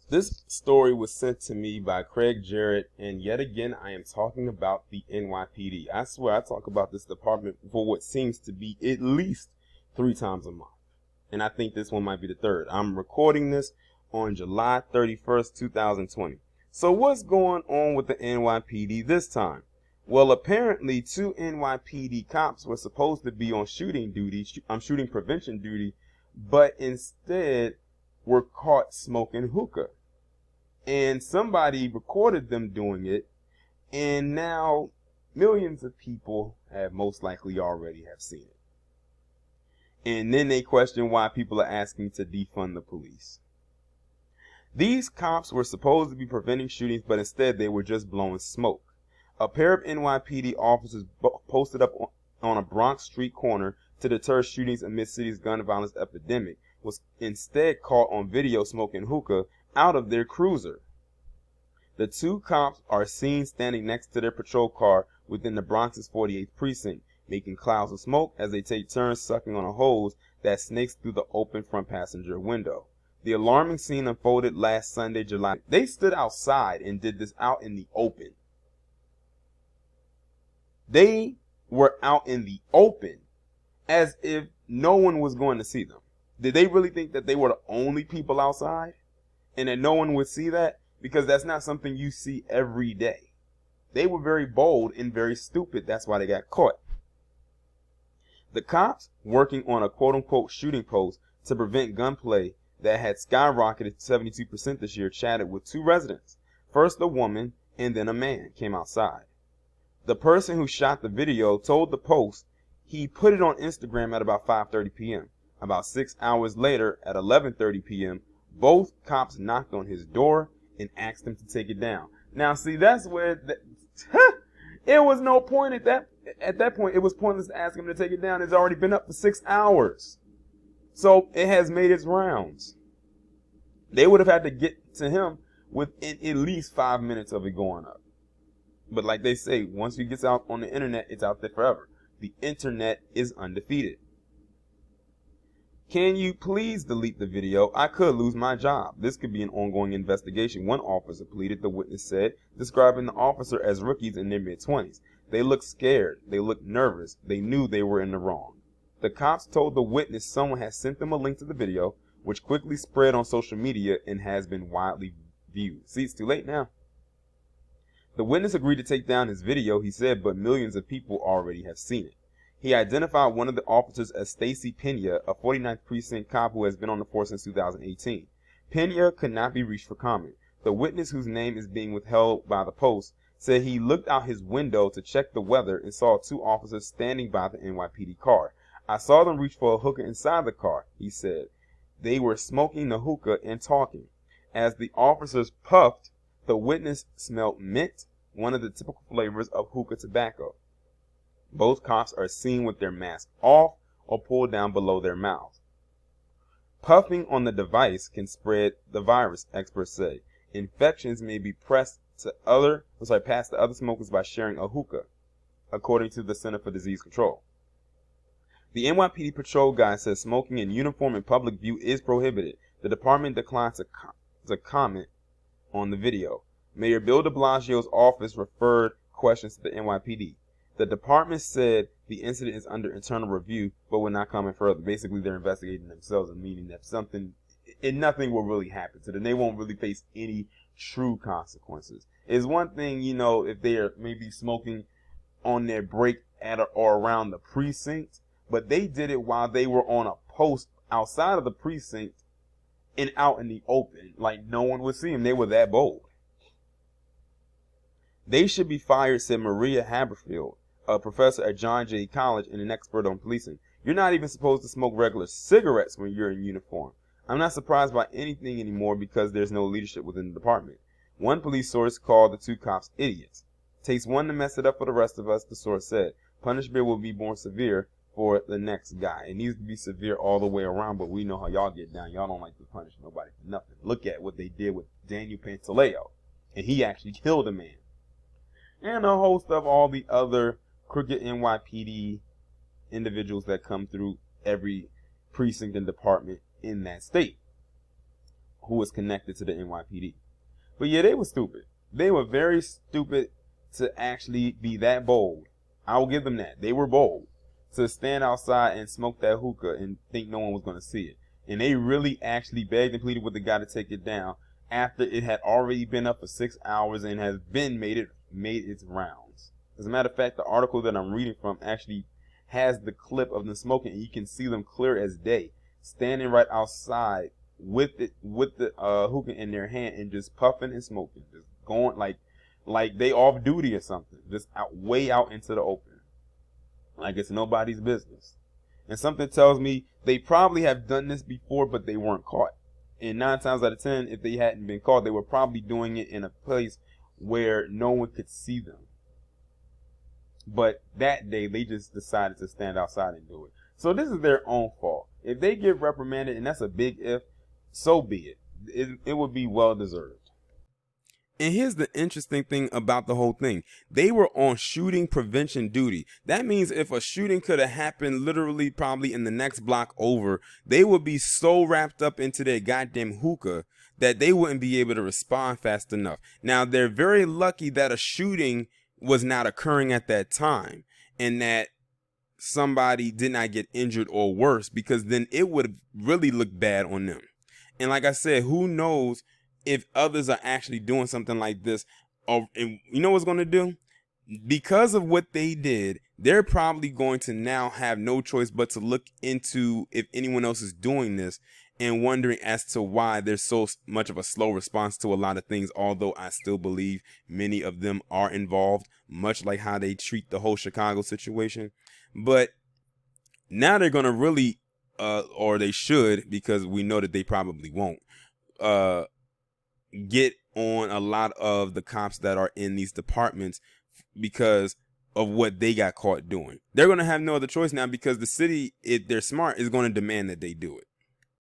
This story was sent to me by Craig Jarrett, and yet again I am talking about the NYPD. I swear I talk about this department for what seems to be at least 3 times a month. And I think this one might be the third. I'm recording this on July 31st, 2020. So what's going on with the NYPD this time? Well, apparently 2 NYPD cops were supposed to be on shooting duty, shooting prevention duty, but instead were caught smoking hookah. And somebody recorded them doing it, and now millions of people have most likely already have seen it. And then they question why people are asking to defund the police. These cops were supposed to be preventing shootings, but instead they were just blowing smoke. A pair of NYPD officers posted up on a Bronx street corner to deter shootings amid city's gun violence epidemic was instead caught on video smoking hookah out of their cruiser. The 2 cops are seen standing next to their patrol car within the Bronx's 48th precinct, making clouds of smoke as they take turns sucking on a hose that snakes through the open front passenger window. The alarming scene unfolded last Sunday, July. They stood outside and did this out in the open. They were out in the open as if no one was going to see them. Did they really think that they were the only people outside and that no one would see that? Because that's not something you see every day. They were very bold and very stupid. That's why they got caught. The cops, working on a quote-unquote shooting post to prevent gunplay that had skyrocketed 72% this year, chatted with 2 residents. First a woman and then a man came outside. The person who shot the video told the Post he put it on Instagram at about 5:30 p.m. About 6 hours later, at 11:30 p.m., both cops knocked on his door and asked him to take it down. Now, see, that's where it was no point at that point. It was pointless to ask him to take it down. It's already been up for 6 hours. So it has made its rounds. They would have had to get to him within at least 5 minutes of it going up. But like they say, once it gets out on the internet, it's out there forever. The internet is undefeated. Can you please delete the video? I could lose my job. This could be an ongoing investigation. One officer pleaded, the witness said, describing the officer as rookies in their mid-20s. They looked scared. They looked nervous. They knew they were in the wrong. The cops told the witness someone had sent them a link to the video, which quickly spread on social media and has been widely viewed. See, it's too late now. The witness agreed to take down his video, he said, but millions of people already have seen it. He identified one of the officers as Stacy Pena, a 49th precinct cop who has been on the force since 2018. Pena could not be reached for comment. The witness, whose name is being withheld by the Post, said he looked out his window to check the weather and saw 2 officers standing by the NYPD car. I saw them reach for a hookah inside the car, he said. They were smoking the hookah and talking. As the officers puffed, the witness smelled mint, one of the typical flavors of hookah tobacco. Both cops are seen with their masks off or pulled down below their mouths. Puffing on the device can spread the virus, experts say. Infections may be passed to other smokers by sharing a hookah, according to the Center for Disease Control. The NYPD patrol guy says smoking in uniform in public view is prohibited. The department declined to comment on the video. Mayor Bill de Blasio's office referred questions to the NYPD. The department said the incident is under internal review, but will not comment further. Basically, they're investigating themselves, and meaning that nothing will really happen to them. They won't really face any true consequences. It's one thing, if they are maybe smoking on their break at or around the precinct, but they did it while they were on a post outside of the precinct and out in the open, like no one would see them. They were that bold. They should be fired, said Maria Haberfield, a professor at John Jay College and an expert on policing. You're not even supposed to smoke regular cigarettes when you're in uniform. I'm not surprised by anything anymore because there's no leadership within the department. One police source called the 2 cops idiots. Takes one to mess it up for the rest of us, the source said. Punishment will be more severe for the next guy. It needs to be severe all the way around, but we know how y'all get down. Y'all don't like to punish nobody for nothing. Look at what they did with Daniel Pantaleo, and he actually killed a man. And a host of all the other crooked NYPD individuals that come through every precinct and department in that state. who was connected to the NYPD. But yeah, they were stupid. They were very stupid to actually be that bold. I will give them that. They were bold to stand outside and smoke that hookah and think no one was going to see it. And they really actually begged and pleaded with the guy to take it down after it had already been up for 6 hours and has been made its rounds. As a matter of fact, the article that I'm reading from actually has the clip of them smoking, and you can see them clear as day, standing right outside with the hookah in their hand and just puffing and smoking, just going like they off duty or something, just out way out into the open, like it's nobody's business. And something tells me they probably have done this before, but they weren't caught. And 9 times out of 10, if they hadn't been caught, they were probably doing it in a place where no one could see them. But that day, they just decided to stand outside and do it. So this is their own fault. If they get reprimanded, and that's a big if, so be it. It would be well deserved. And here's the interesting thing about the whole thing. They were on shooting prevention duty. That means if a shooting could have happened literally probably in the next block over, they would be so wrapped up into their goddamn hookah that they wouldn't be able to respond fast enough. Now, they're very lucky that a shooting was not occurring at that time and that somebody did not get injured or worse, because then it would really look bad on them. And like I said, who knows if others are actually doing something like this, or and you know what's going to do? Because of what they did, they're probably going to now have no choice but to look into if anyone else is doing this and wondering as to why there's so much of a slow response to a lot of things, although I still believe many of them are involved, much like how they treat the whole Chicago situation. But now they're going to really, or they should, because we know that they probably won't, get on a lot of the cops that are in these departments because of what they got caught doing. They're going to have no other choice now, because the city, if they're smart, is going to demand that they do it.